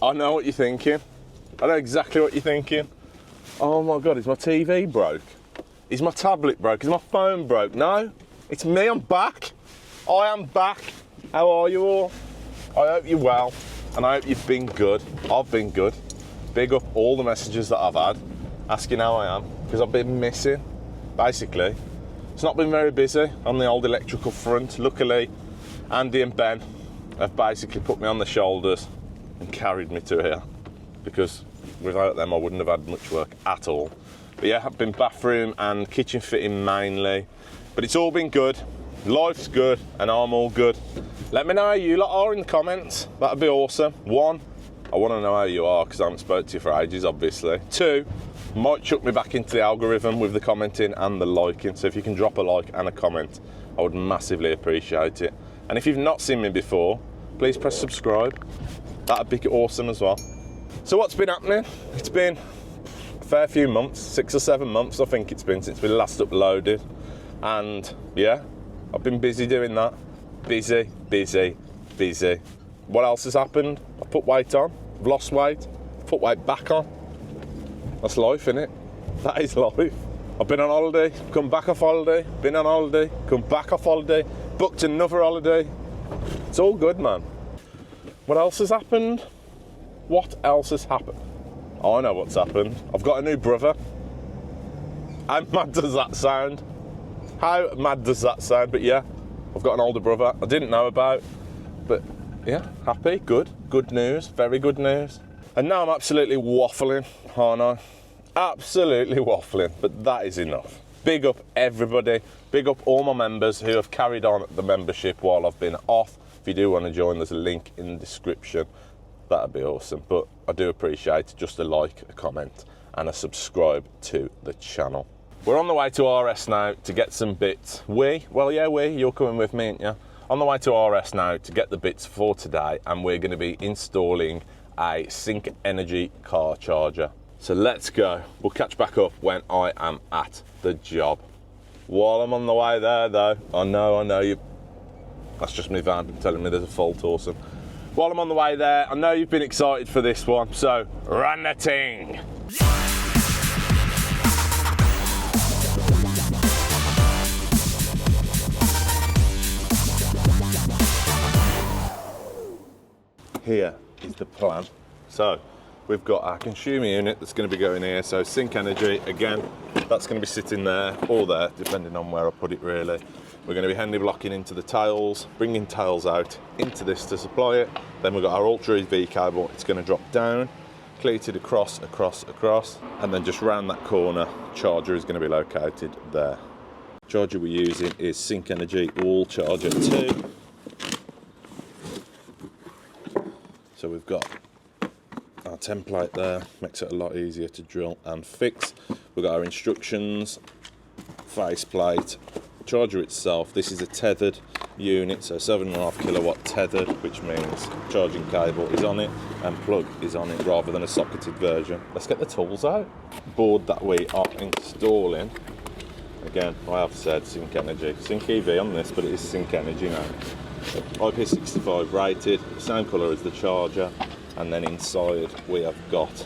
I know what you're thinking. I know exactly what you're thinking. Oh my God, is my TV broke? Is my tablet broke? Is my phone broke? No, it's me, I'm back. I am back. How are you all? I hope you're well, and I hope you've been good. I've been good. Big up all the messages that I've had, asking how I am, because I've been missing, basically. It's not been very busy on the old electrical front. Luckily, Andy and Ben have basically put me on the shoulders and carried me to here, because without them I wouldn't have had much work at all. But yeah, I've been bathroom and kitchen fitting mainly, but it's all been good. Life's good and I'm all good. Let me know how you lot are in the comments. That'd be awesome. 1, I want to know how you are, because I haven't spoken to you for ages, obviously. 2, might chuck me back into the algorithm with the commenting and the liking, so if you can drop a like and a comment, I would massively appreciate it. And if you've not seen me before, please press subscribe. That'd be awesome as well. So what's been happening? It's been a fair few months, 6 or 7 months I think it's been since we last uploaded. And yeah, I've been busy doing that. Busy. What else has happened? I've put weight on, I've lost weight, I've put weight back on. That's life, innit? That is life. I've been on holiday, come back off holiday, been on holiday, come back off holiday, booked another holiday. It's all good, man. What else has happened? What else has happened? Oh, I know what's happened. I've got a new brother. How mad does that sound? How mad does that sound? But yeah, I've got an older brother I didn't know about. But yeah, happy, good news, very good news. And now I'm absolutely waffling, aren't I? Absolutely waffling, but that is enough. Big up everybody, big up all my members who have carried on the membership while I've been off. If you do want to join, there's a link in the description. That'd be awesome. But I do appreciate just a like, a comment, and a subscribe to the channel. We're on the way to RS now to get some bits. You're coming with me, ain't you? On the way to RS now to get the bits for today, and we're going to be installing a Sync Energy car charger. So let's go. We'll catch back up when I am at the job. While I'm on the way there though, I know you, that's just me van telling me there's a fault, awesome. While I'm on the way there, I know you've been excited for this one, so run the ting. Here is the plan. So we've got our consumer unit that's going to be going here. So Sync Energy, again, that's going to be sitting there or there, depending on where I put it really. We're going to be handy blocking into the tails, bringing tails out into this to supply it. Then we've got our Ultra EV cable. It's going to drop down, cleated across, and then just round that corner, charger is going to be located there. Charger we're using is Sync Energy Wall Charger 2. So we've got our template there, makes it a lot easier to drill and fix. We've got our instructions, faceplate, charger itself. This is a tethered unit, so 7.5 kilowatt tethered, which means charging cable is on it and plug is on it rather than a socketed version. Let's get the tools out. Board that we are installing, again, I have said Sync Energy, Sync EV on this, but it is Sync Energy now. IP65 rated, same colour as the charger, and then inside we have got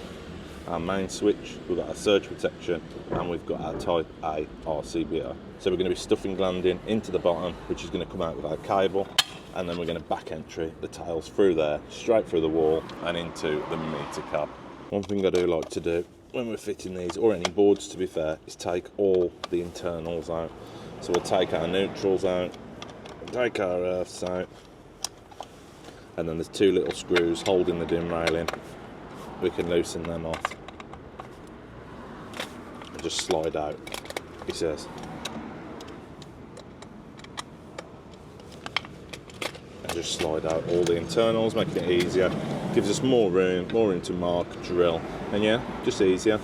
our main switch, we've got our surge protection, and we've got our Type A RCBO. So we're going to be stuffing glanding into the bottom, which is going to come out with our cable, and then we're going to back entry the tails through there, straight through the wall and into the meter cab. One thing I do like to do when we're fitting these, or any boards to be fair, is take all the internals out. So we'll take our neutrals out, take our earths out, and then there's 2 little screws holding the dim railing. We can loosen them off and just slide out, he says. And just slide out all the internals, making it easier. Gives us more room to mark, drill, and yeah, just easier.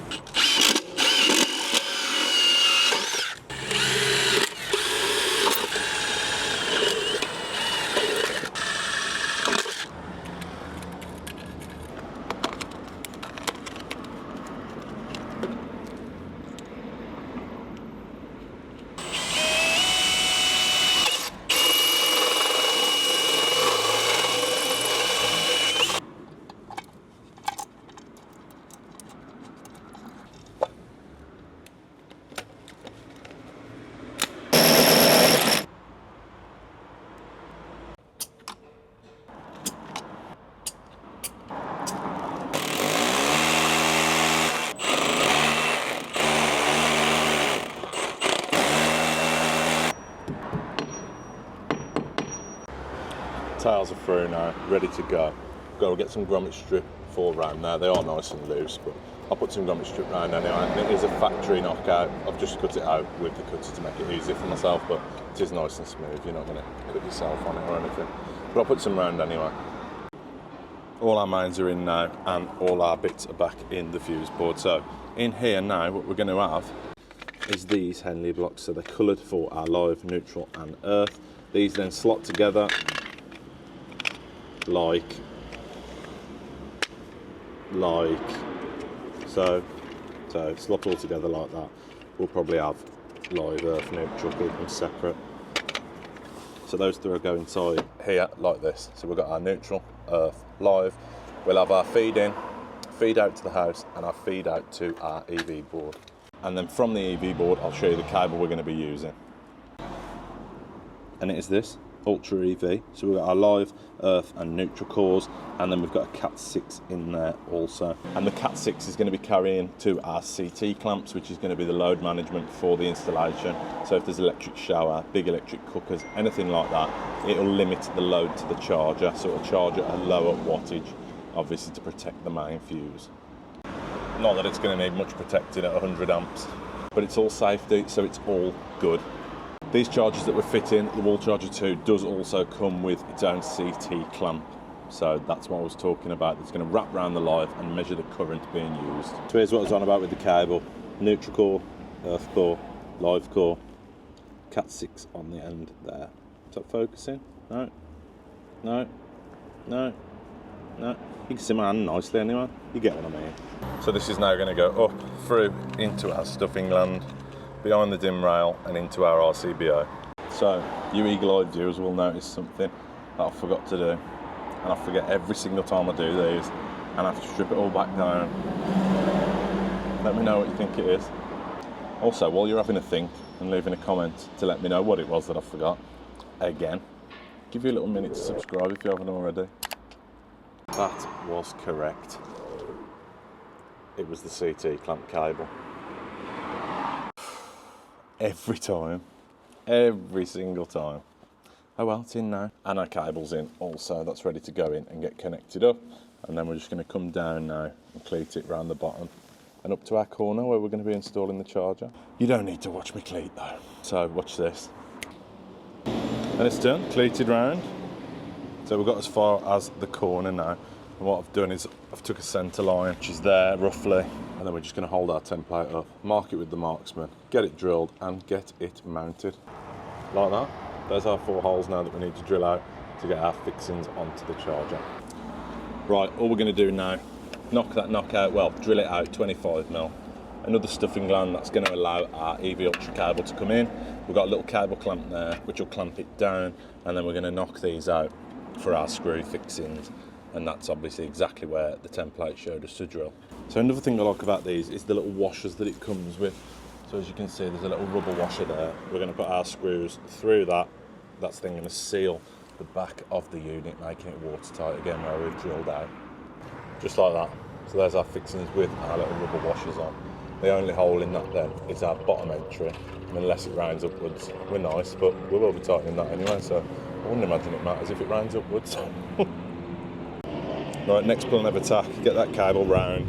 tails are through now, ready to go. Got to get some grommet strip for round there. They are nice and loose, but I'll put some grommet strip round anyway. And it is a factory knockout. I've just cut it out with the cutter to make it easy for myself, but it is nice and smooth. You're not going to cut yourself on it or anything. But I'll put some round anyway. All our mains are in now, and all our bits are back in the fuse board. So in here now, what we're going to have is these Henley blocks. So they're coloured for our live, neutral and earth. These then slot together like so. So slot all together like that. We'll probably have live, earth, neutral, keep them separate. So those three will go inside here like this. So we've got our neutral, earth, live. We'll have our feed in, feed out to the house, and our feed out to our EV board. And then from the EV board, I'll show you the cable we're going to be using. And it is this, Ultra EV. So we've got our live, earth and neutral cores, and then we've got a Cat 6 in there also. And the Cat 6 is going to be carrying to our CT clamps, which is going to be the load management for the installation. So if there's electric shower, big electric cookers, anything like that, it'll limit the load to the charger. So it'll charge at a lower wattage, obviously to protect the main fuse. Not that it's going to need much protecting at 100 amps, but it's all safety, so it's all good. These chargers that we're fitting, the Wall Charger 2, does also come with its own CT clamp. So that's what I was talking about. It's going to wrap around the live and measure the current being used. So here's what I was on about with the cable. Neutral core, earth core, live core, Cat 6 on the end there. Is that focusing? No. No. No. No. You can see my hand nicely anyway. You get what I mean. So this is now going to go up, through, into our stuffing gland, behind the dim rail and into our RCBO. So you eagle-eyed viewers will notice something that I forgot to do, and I forget every single time I do these, and I have to strip it all back down. Let me know what you think it is. Also, while you're having a think and leaving a comment to let me know what it was that I forgot, again, give you a little minute to subscribe if you haven't already. That was correct. It was the CT clamp cable. Every time, every single time. Oh well, it's in now. And our cable's in also, that's ready to go in and get connected up. And then we're just going to come down now and cleat it round the bottom and up to our corner where we're going to be installing the charger. You don't need to watch me cleat though. So watch this. And it's done, cleated round. So we've got as far as the corner now. And what I've done is I've took a centre line, which is there roughly, and then we're just going to hold our template up, mark it with the marksman, get it drilled and get it mounted. Like that. There's our 4 holes now that we need to drill out to get our fixings onto the charger. Right, all we're going to do now, knock that knockout, well, drill it out 25mm. Another stuffing gland that's going to allow our EV Ultra cable to come in. We've got a little cable clamp there, which will clamp it down, and then we're going to knock these out for our screw fixings. And that's obviously exactly where the template showed us to drill. So another thing I like about these is the little washers that it comes with. So as you can see, there's a little rubber washer there. We're going to put our screws through that. That's then going to seal the back of the unit, making it watertight again where we've drilled out. Just like that. So there's our fixings with our little rubber washers on. The only hole in that then is our bottom entry. And unless it rounds upwards, we're nice, but we will be tightening that anyway, so I wouldn't imagine it matters if it rounds upwards. Right, next plan of attack, get that cable round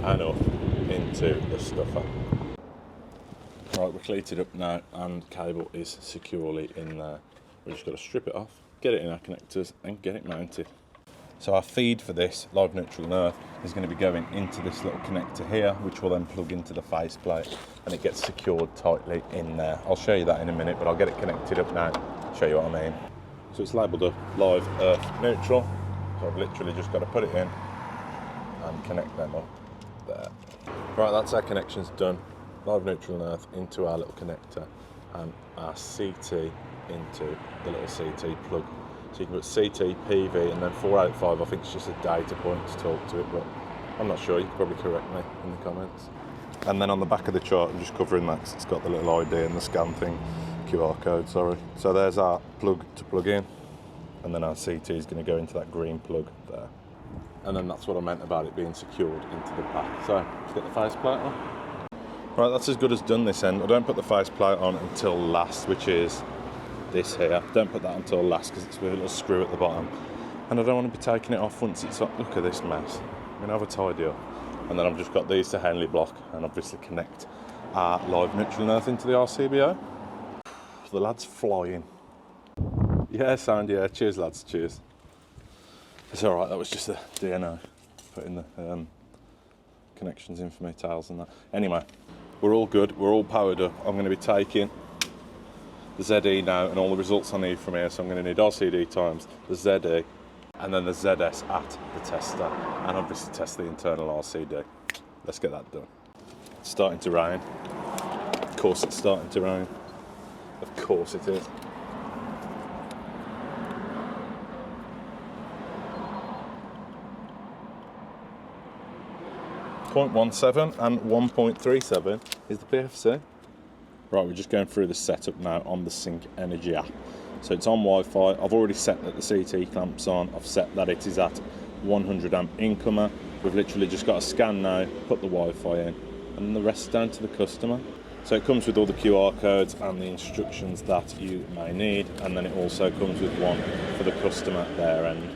and up into the stuffer. Right, we're cleated up now and cable is securely in there. We've just got to strip it off, get it in our connectors and get it mounted. So our feed for this, live, neutral and earth, is going to be going into this little connector here, which will then plug into the faceplate and it gets secured tightly in there. I'll show you that in a minute, but I'll get it connected up now, show you what I mean. So it's labelled up live, earth, neutral. So I've literally just got to put it in and connect them up there. Right, that's our connections done. Live, neutral and earth into our little connector and our CT into the little CT plug. So you can put CT, PV and then 485. I think it's just a data point to talk to it, but I'm not sure. You can probably correct me in the comments. And then on the back of the chart, I'm just covering that because it's got the little ID and the scan thing, QR code, sorry. So there's our plug to plug in. And then our CT is going to go into that green plug there. And then that's what I meant about it being secured into the back. So, let's get the faceplate on. Right, that's as good as done this end. I don't put the faceplate on until last, which is this here. Don't put that until last because it's with a little screw at the bottom. And I don't want to be taking it off once it's up. Look at this mess. I'm going to have a tidy up. And then I've just got these to Henley block and obviously connect our live neutral and earth into the RCBO. The lad's flying. Yeah, sound, yeah. Cheers, lads, cheers. It's alright, that was just the DNO. Putting the connections in for my tails and that. Anyway, we're all good, we're all powered up. I'm going to be taking the ZE now and all the results I need from here. So I'm going to need RCD times, the ZE, and then the ZS at the tester, and obviously test the internal RCD. Let's get that done. It's starting to rain. Of course it's starting to rain. Of course it is. .17 and 1.37 is the PFC. Right, we're just going through the setup now on the Sync Energy app. So it's on Wi-Fi. I've already set that the CT clamp's on. I've set that it is at 100 amp incomer. We've literally just got to scan now, put the Wi-Fi in, and the rest down to the customer. So it comes with all the QR codes and the instructions that you may need, and then it also comes with one for the customer at their end.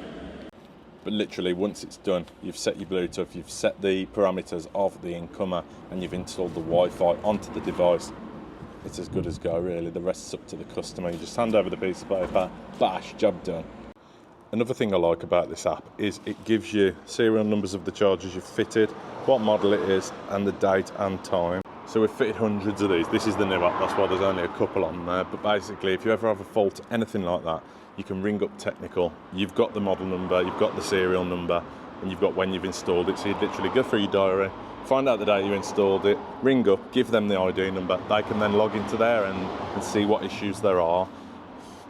But literally, once it's done, you've set your Bluetooth, you've set the parameters of the incomer, and you've installed the Wi-Fi onto the device. It's as good as go, really. The rest's up to the customer. You just hand over the piece of paper, bash, job done. Another thing I like about this app is it gives you serial numbers of the chargers you've fitted, what model it is, and the date and time. So we've fitted hundreds of these. This is the new app, that's why there's only a couple on there. But basically, if you ever have a fault, anything like that, you can ring up technical. You've got the model number, you've got the serial number, and you've got when you've installed it. So you literally go through your diary, find out the day you installed it, ring up, give them the ID number. They can then log into there and see what issues there are.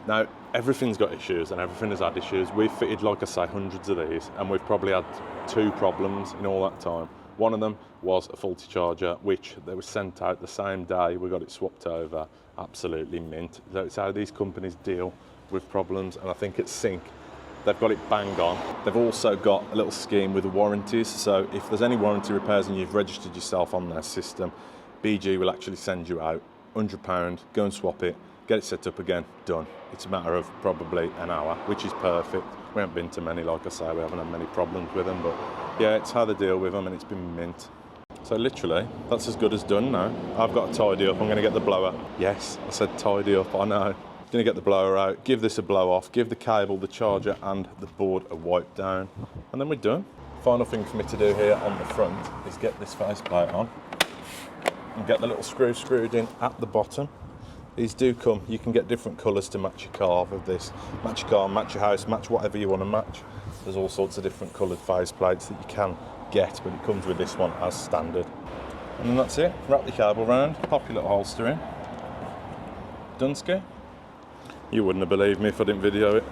Now, everything's got issues and everything has had issues. We've fitted, like I say, hundreds of these, and we've probably had 2 problems in all that time. One of them was a faulty charger, which they were sent out the same day we got it swapped over. Absolutely mint. That's how these companies deal with problems, and I think at Sync, they've got it bang on. They've also got a little scheme with the warranties, so if there's any warranty repairs and you've registered yourself on their system, BG will actually send you out £100, go and swap it, get it set up again, done. It's a matter of probably an hour, which is perfect. We haven't been to many, like I say, we haven't had many problems with them, but yeah, it's how they deal with them, and it's been mint. So literally, that's as good as done now. I've got to tidy up, I'm going to get the blower. Yes, I said tidy up, I know. Going to get the blower out, give this a blow off, give the cable, the charger and the board a wipe down, and then we're done. Final thing for me to do here on the front is get this faceplate on and get the little screw screwed in at the bottom. These do come, you can get different colours to match your car with this. Match your car, match your house, match whatever you want to match. There's all sorts of different coloured faceplates that you can get, but it comes with this one as standard. And then that's it, wrap the cable round, pop your little holster in. Dunsky. You wouldn't have believed me if I didn't video it.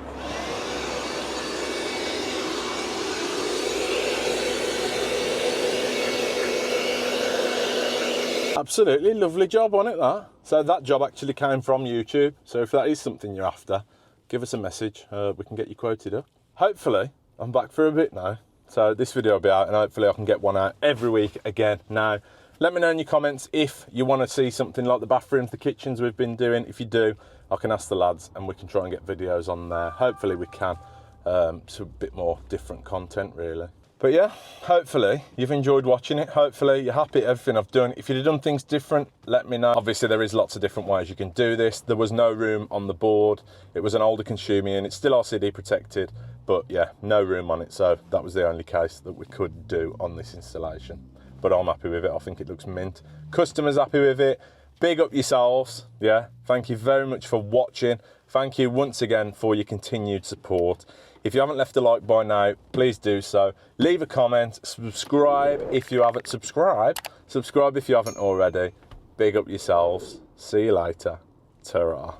Absolutely lovely job on it, that. So that job actually came from YouTube. So if that is something you're after, give us a message. We can get you quoted up. Hopefully, I'm back for a bit now. So this video will be out, and hopefully I can get one out every week again. Now, let me know in your comments if you want to see something like the bathrooms, the kitchens we've been doing. If you do, I can ask the lads and we can try and get videos on there. Hopefully we can. So a bit more different content, really. But yeah, hopefully you've enjoyed watching it. Hopefully you're happy with everything I've done. If you'd have done things different, let me know. Obviously there is lots of different ways you can do this. There was no room on the board. It was an older consumer unit. It's still RCD protected, but yeah, no room on it. So that was the only case that we could do on this installation. But I'm happy with it. I think it looks mint. Customers happy with it. Big up yourselves. Yeah, thank you very much for watching. Thank you once again for your continued support. If you haven't left a like by now, please do so. Leave a comment, subscribe if you haven't subscribed. Subscribe if you haven't already. Big up yourselves. See you later. Ta-ra.